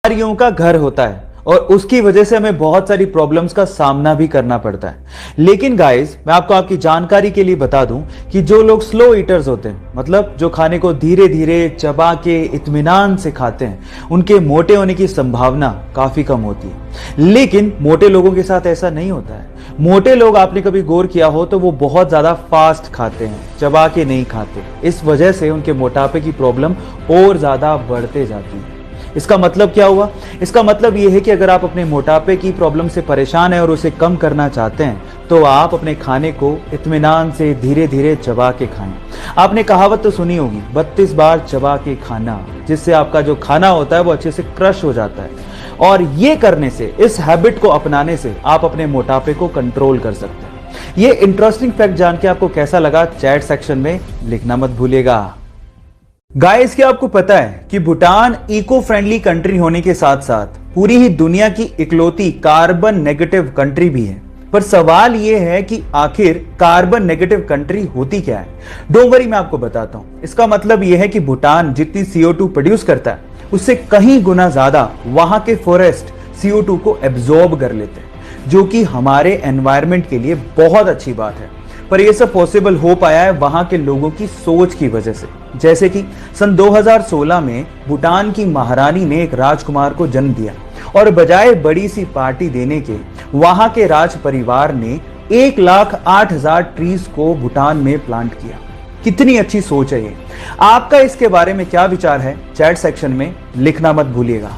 बीमारियों का घर होता है और उसकी वजह से हमें बहुत सारी प्रॉब्लम्स का सामना भी करना पड़ता है। लेकिन गाइस, मैं आपको आपकी जानकारी के लिए बता दूं कि जो लोग स्लो ईटर्स होते हैं, मतलब जो खाने को धीरे धीरे चबा के इत्मीनान से खाते हैं, उनके मोटे होने की संभावना काफी कम होती है। लेकिन मोटे लोगों के साथ ऐसा नहीं होता है। मोटे लोग, आपने कभी गौर किया हो तो वो बहुत ज्यादा फास्ट खाते हैं, चबा के नहीं खाते। इस वजह से उनके मोटापे की प्रॉब्लम और ज्यादा बढ़ते जाती है। इसका मतलब क्या हुआ? इसका मतलब यह है कि अगर आप अपने मोटापे की प्रॉब्लम से परेशान हैं और उसे कम करना चाहते हैं तो आप अपने खाने को इत्मीनान से धीरे धीरे चबा के खाएं। आपने कहावत तो सुनी होगी, 32 बार चबा के खाना, जिससे आपका जो खाना होता है वो अच्छे से क्रश हो जाता है। और ये करने से, इस हैबिट को अपनाने से आप अपने मोटापे को कंट्रोल कर सकते हैं। ये इंटरेस्टिंग फैक्ट जान के आपको कैसा लगा, चैट सेक्शन में लिखना मत भूलिएगा। गाइस, क्या आपको पता है कि भूटान इको फ्रेंडली कंट्री होने के साथ साथ पूरी ही दुनिया की इकलौती कार्बन नेगेटिव कंट्री भी है। पर सवाल यह है कि आखिर कार्बन नेगेटिव कंट्री होती क्या है? डोंट वरी, मैं आपको बताता हूं। इसका मतलब यह है कि भूटान जितनी CO2 प्रोड्यूस करता है उससे कहीं गुना ज्यादा वहां के फॉरेस्ट CO2 को एब्जॉर्ब कर लेते हैं, जो कि हमारे एनवायरमेंट के लिए बहुत अच्छी बात है। पर यह सब पॉसिबल हो पाया है वहां के लोगों की सोच की वजह से। जैसे कि सन 2016 में भूटान की महारानी ने एक राजकुमार को जन्म दिया और बजाय बड़ी सी पार्टी देने के वहां के राज परिवार ने 1,08,000 ट्रीज को भूटान में प्लांट किया। कितनी अच्छी सोच है ये। आपका इसके बारे में क्या विचार है? चैट सेक्शन में लिखना मत भूलिएगा।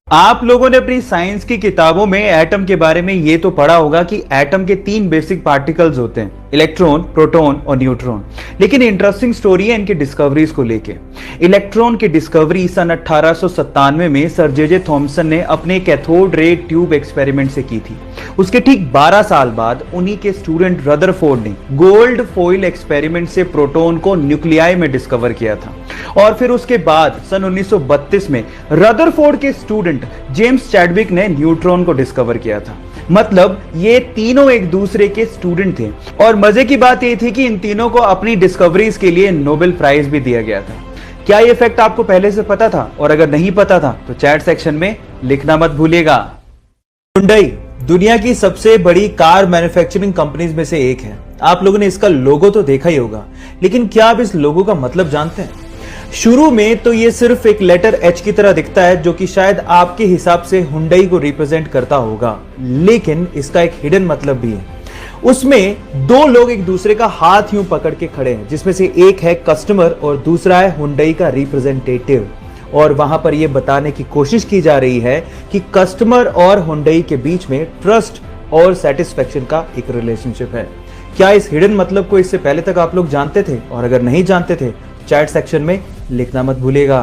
आप लोगों ने अपनी साइंस की किताबों में एटम के बारे में ये तो पढ़ा होगा कि एटम के 3 बेसिक पार्टिकल्स होते हैं, इलेक्ट्रॉन, प्रोटॉन और न्यूट्रॉन। लेकिन इंटरेस्टिंग स्टोरी है इनकी डिस्कवरीज को लेके। इलेक्ट्रॉन की डिस्कवरी सन 1897 में सर जे थॉमसन ने अपने कैथोड रे ट्यूब एक्सपेरिमेंट से की थी। उसके ठीक 12 साल बाद उन्हीं के स्टूडेंट रदरफोर्ड ने गोल्ड फॉइल एक्सपेरिमेंट से प्रोटॉन को न्यूक्लियाई में डिस्कवर किया था। और फिर उसके बाद सन 1932 में रदरफोर्ड के स्टूडेंट जेम्स चैडविक ने न्यूट्रॉन को डिस्कवर किया था। मतलब ये तीनों एक दूसरे के स्टूडेंट थे। और मजे की बात ये थी कि इन तीनों को अपनी डिस्कवरीज के लिए नोबेल प्राइज भी दिया गया था। क्या ये फैक्ट आपको पहले से पता था? और अगर नहीं पता था तो चैट सेक्शन में लिखना मत भूलिएगा। हुंडई दुनिया की सबसे बड़ी कार मैन्युफैक्चरिंग कंपनीज में से एक है। आप लोगों ने इसका लोगो तो देखा ही होगा, लेकिन क्या आप इस लोगो का मतलब जानते हैं? शुरू में तो ये सिर्फ एक लेटर H की तरह दिखता है, जो कि शायद आपके हिसाब से हुंडई को रिप्रेजेंट करता होगा, लेकिन इसका एक हिडन मतलब भी है। उसमें 2 लोग एक दूसरे का हाथ यूं पकड़ के खड़े हैं, जिसमें से एक है कस्टमर और दूसरा है हुंडई का रिप्रेजेंटेटिव। और वहां पर यह बताने की कोशिश की जा रही है कि कस्टमर और हुंडई के बीच में ट्रस्ट और सेटिस्फेक्शन का एक रिलेशनशिप है। क्या इस हिडन मतलब को इससे पहले तक आप लोग जानते थे? और अगर नहीं जानते थे, चैट सेक्शन में लिखना मत भूलिएगा।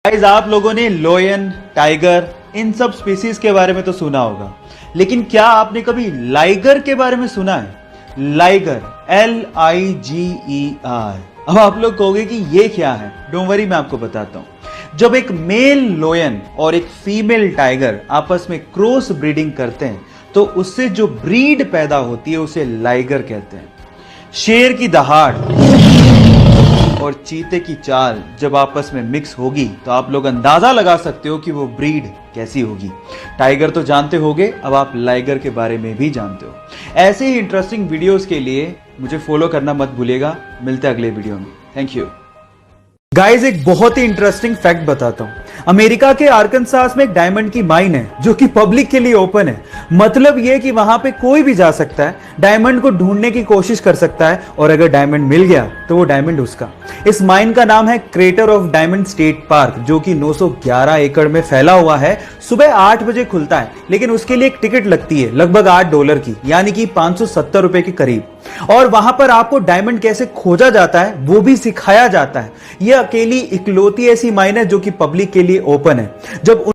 गाइस, आप लोगों ने लोयन, टाइगर, इन सब स्पीसीज के बारे में तो सुना होगा, लेकिन क्या आपने कभी लाइगर के बारे में सुना है? Liger, LIGER। अब आप लोग कहोगे कि ये क्या है? डोंट वरी, मैं आपको बताता हूं। जब एक मेल लोयन और एक फीमेल टाइगर आपस में क्रॉस ब्रीडिंग करते हैं तो उससे जो ब्रीड पैदा होती है उसे लाइगर कहते हैं। शेर की दहाड़ और चीते की चाल जब आपस में मिक्स होगी तो आप लोग अंदाजा लगा सकते हो कि वो ब्रीड कैसी होगी। टाइगर तो जानते होगे, अब आप लाइगर के बारे में भी जानते हो। ऐसे ही इंटरेस्टिंग वीडियोस के लिए मुझे फॉलो करना मत भूलिएगा। मिलते हैं अगले वीडियो में। Thank you. गाइस, एक बहुत ही इंटरेस्टिंग फैक्ट बताता हूं। अमेरिका के आर्कनसास में एक डायमंड की माइन है जो कि पब्लिक के लिए ओपन है। मतलब यह कि वहां पे कोई भी जा सकता है, डायमंड को ढूंढने की कोशिश कर सकता है, और अगर डायमंड मिल गया तो वो डायमंड उसका। इस माइन का नाम है crater of diamond state park, जो कि 911 एकड़ में फैला हुआ है। सुबह 8 बजे खुलता है, लेकिन उसके लिए एक टिकट लगती है लगभग $8 की, यानी कि 570 रुपए के करीब। और वहां पर आपको डायमंड कैसे खोजा जाता है वो भी सिखाया जाता है। यह अकेली इकलौती ऐसी माइन है जो कि पब्लिक के लिए ओपन है। जब